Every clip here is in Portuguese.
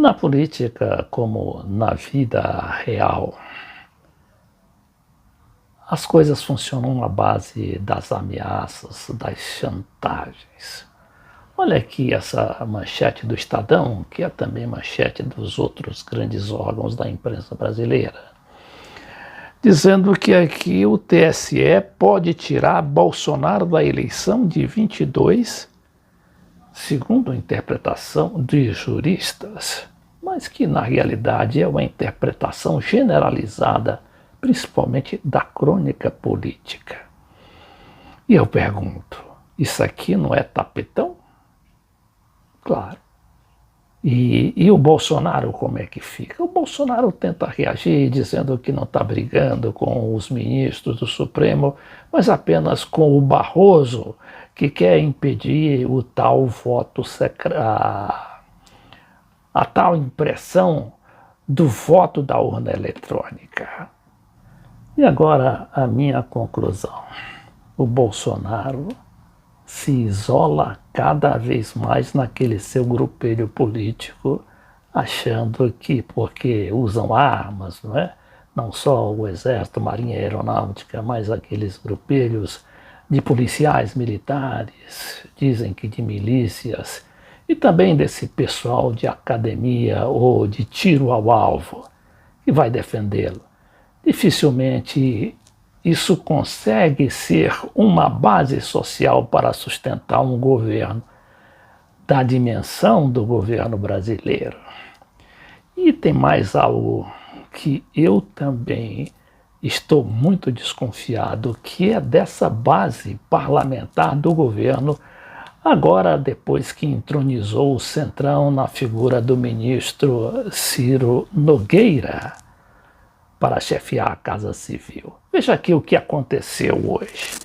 Na política, como na vida real, as coisas funcionam à base das ameaças, das chantagens. Olha aqui essa manchete do Estadão, que é também manchete dos outros grandes órgãos da imprensa brasileira, dizendo que aqui o TSE pode tirar Bolsonaro da eleição de 22, segundo a interpretação de juristas, mas que na realidade é uma interpretação generalizada, principalmente da crônica política. E eu pergunto, isso aqui não é tapetão? Claro. E o Bolsonaro como é que fica? O Bolsonaro tenta reagir dizendo que não está brigando com os ministros do Supremo, mas apenas com o Barroso, que quer impedir o tal voto secreto, a tal impressão do voto da urna eletrônica. E agora a minha conclusão. O Bolsonaro se isola cada vez mais naquele seu grupelho político, achando que porque usam armas, não é? Não só o Exército, Marinha e Aeronáutica, mas aqueles grupelhos de policiais militares, dizem que de milícias, e também desse pessoal de academia ou de tiro ao alvo, que vai defendê-lo. Dificilmente isso consegue ser uma base social para sustentar um governo da dimensão do governo brasileiro. E tem mais algo que eu também estou muito desconfiado, que é dessa base parlamentar do governo, agora depois que entronizou o Centrão na figura do ministro Ciro Nogueira para chefiar a Casa Civil. Veja aqui o que aconteceu hoje.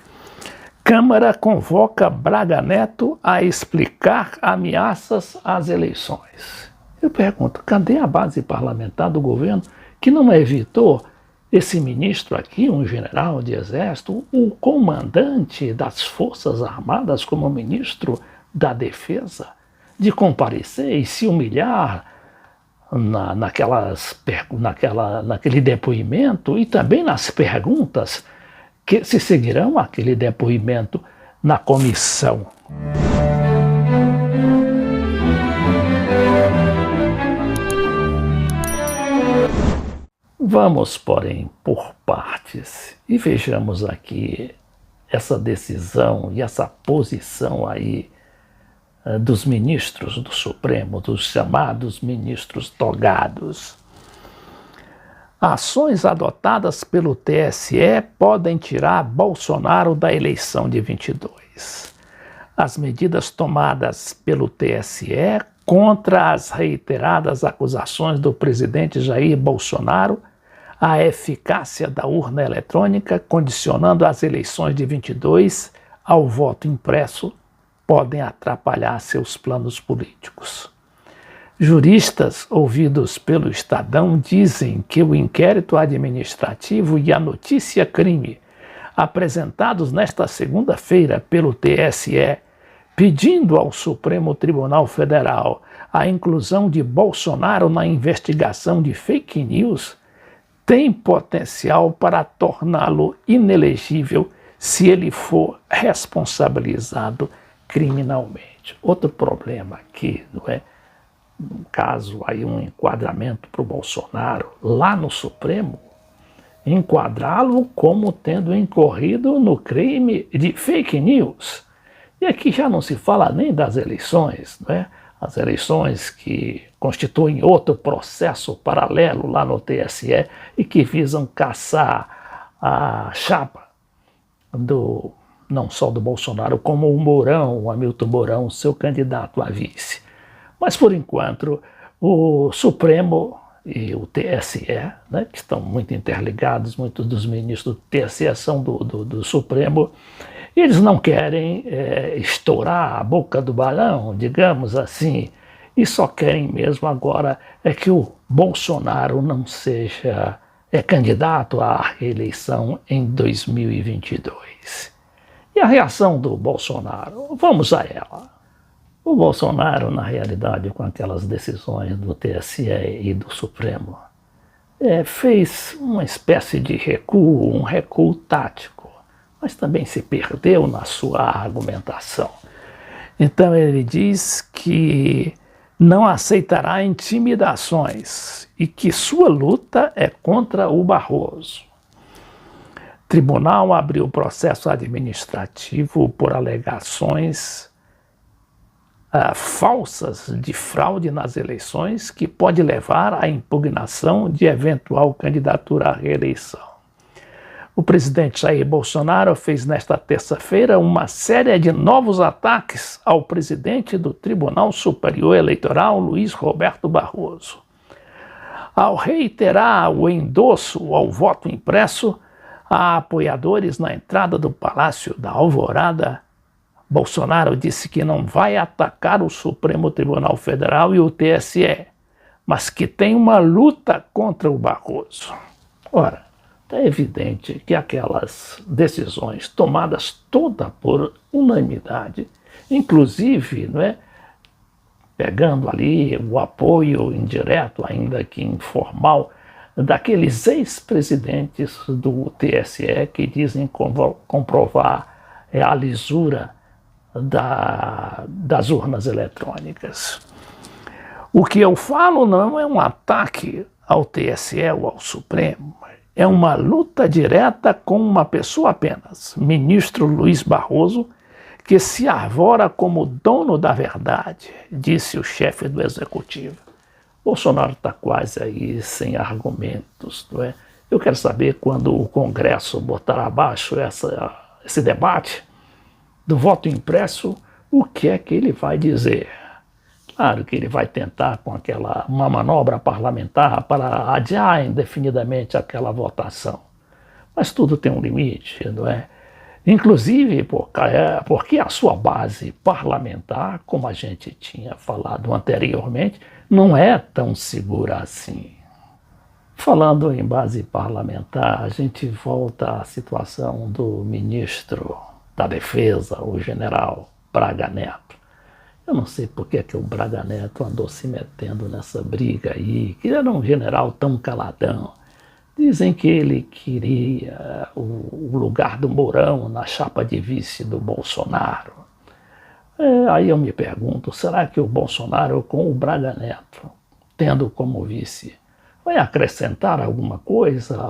Câmara convoca Braga Neto a explicar ameaças às eleições. Eu pergunto, cadê a base parlamentar do governo que não evitou esse ministro aqui, um general de exército, o comandante das Forças Armadas como ministro da Defesa, de comparecer e se humilhar naquele depoimento e também nas perguntas que se seguirão aquele depoimento na comissão. Vamos, porém, por partes e vejamos aqui essa decisão e essa posição aí dos ministros do Supremo, dos chamados ministros togados. Ações adotadas pelo TSE podem tirar Bolsonaro da eleição de 22. As medidas tomadas pelo TSE contra as reiteradas acusações do presidente Jair Bolsonaro à eficácia da urna eletrônica, condicionando as eleições de 22 ao voto impresso, podem atrapalhar seus planos políticos. Juristas ouvidos pelo Estadão dizem que o inquérito administrativo e a notícia-crime apresentados nesta segunda-feira pelo TSE, pedindo ao Supremo Tribunal Federal a inclusão de Bolsonaro na investigação de fake news, tem potencial para torná-lo inelegível se ele for responsabilizado criminalmente. Outro problema aqui, não é? No caso, aí um enquadramento para o Bolsonaro lá no Supremo, enquadrá-lo como tendo incorrido no crime de fake news. E aqui já não se fala nem das eleições, não é? As eleições que constituem outro processo paralelo lá no TSE e que visam caçar a chapa não só do Bolsonaro, como o Mourão, o Hamilton Mourão, seu candidato a vice. Mas, por enquanto, o Supremo e o TSE, né, que estão muito interligados, muitos dos ministros do TSE são do Supremo, eles não querem estourar a boca do balão, digamos assim, e só querem mesmo agora que o Bolsonaro não seja candidato à reeleição em 2022. E a reação do Bolsonaro? Vamos a ela. O Bolsonaro, na realidade, com aquelas decisões do TSE e do Supremo, fez uma espécie de recuo, um recuo tático, mas também se perdeu na sua argumentação. Então ele diz que não aceitará intimidações e que sua luta é contra o Barroso. O tribunal abriu processo administrativo por alegações falsas de fraude nas eleições que pode levar à impugnação de eventual candidatura à reeleição. O presidente Jair Bolsonaro fez nesta terça-feira uma série de novos ataques ao presidente do Tribunal Superior Eleitoral, Luiz Roberto Barroso. Ao reiterar o endosso ao voto impresso a apoiadores na entrada do Palácio da Alvorada, Bolsonaro disse que não vai atacar o Supremo Tribunal Federal e o TSE, mas que tem uma luta contra o Barroso. Ora, é evidente que aquelas decisões tomadas toda por unanimidade, inclusive, pegando ali o apoio indireto, ainda que informal, daqueles ex-presidentes do TSE que dizem comprovar a lisura das urnas eletrônicas. O que eu falo não é um ataque ao TSE ou ao Supremo, é uma luta direta com uma pessoa apenas, ministro Luiz Barroso, que se arvora como dono da verdade, disse o chefe do Executivo. Bolsonaro está quase aí sem argumentos, não é? Eu quero saber quando o Congresso botar abaixo esse debate do voto impresso, o que é que ele vai dizer? Claro que ele vai tentar com uma manobra parlamentar para adiar indefinidamente aquela votação. Mas tudo tem um limite, não é? Inclusive porque a sua base parlamentar, como a gente tinha falado anteriormente, não é tão segura assim. Falando em base parlamentar, a gente volta à situação do ministro da Defesa, o general Braga Neto. Eu não sei por que o Braga Neto andou se metendo nessa briga aí, que era um general tão caladão. Dizem que ele queria o lugar do Mourão na chapa de vice do Bolsonaro. Aí eu me pergunto, será que o Bolsonaro com o Braga Neto, tendo como vice, vai acrescentar alguma coisa,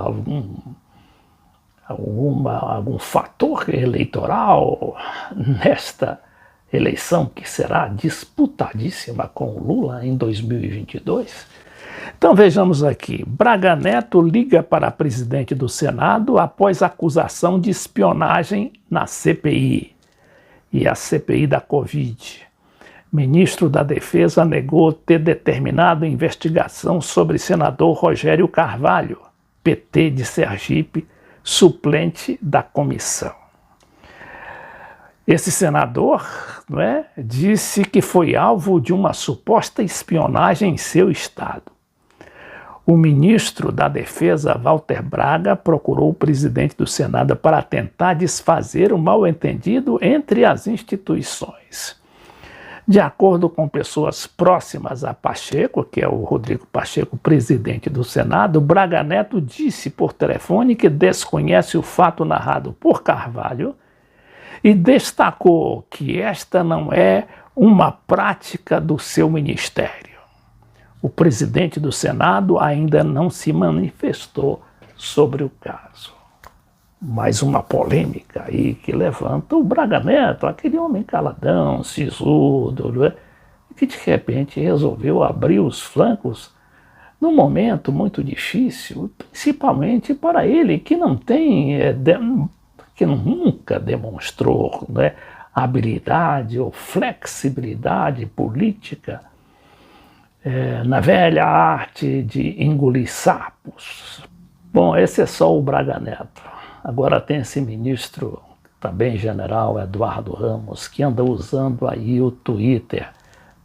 algum fator eleitoral nesta eleição que será disputadíssima com o Lula em 2022? Então vejamos aqui, Braga Neto liga para presidente do Senado após acusação de espionagem na CPI e a CPI da Covid. Ministro da Defesa negou ter determinado investigação sobre senador Rogério Carvalho, PT de Sergipe, suplente da comissão. Esse senador, disse que foi alvo de uma suposta espionagem em seu estado. O ministro da Defesa, Walter Braga, procurou o presidente do Senado para tentar desfazer o mal-entendido entre as instituições. De acordo com pessoas próximas a Pacheco, que é o Rodrigo Pacheco, presidente do Senado, Braga Neto disse por telefone que desconhece o fato narrado por Carvalho e destacou que esta não é uma prática do seu ministério. O presidente do Senado ainda não se manifestou sobre o caso. Mais uma polêmica aí que levanta o Braga Neto, aquele homem caladão, sisudo, que de repente resolveu abrir os flancos num momento muito difícil, principalmente para ele que não tem, que nunca demonstrou habilidade ou flexibilidade política na velha arte de engolir sapos. Bom, esse é só o Braga Neto. Agora tem esse ministro, também general, Eduardo Ramos, que anda usando aí o Twitter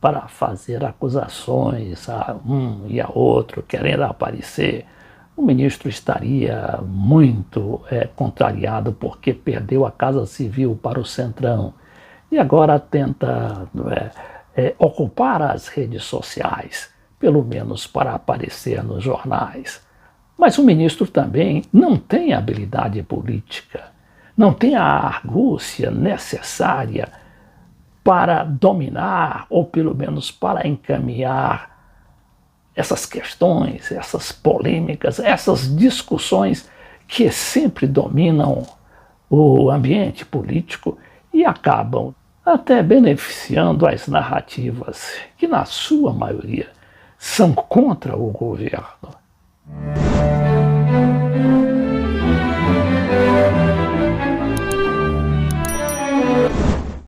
para fazer acusações a um e a outro, querendo aparecer. O ministro estaria muito contrariado porque perdeu a Casa Civil para o Centrão e agora tenta ocupar as redes sociais, pelo menos para aparecer nos jornais. Mas o ministro também não tem habilidade política, não tem a argúcia necessária para dominar, ou pelo menos para encaminhar essas questões, essas polêmicas, essas discussões que sempre dominam o ambiente político e acabam até beneficiando as narrativas que, na sua maioria, são contra o governo.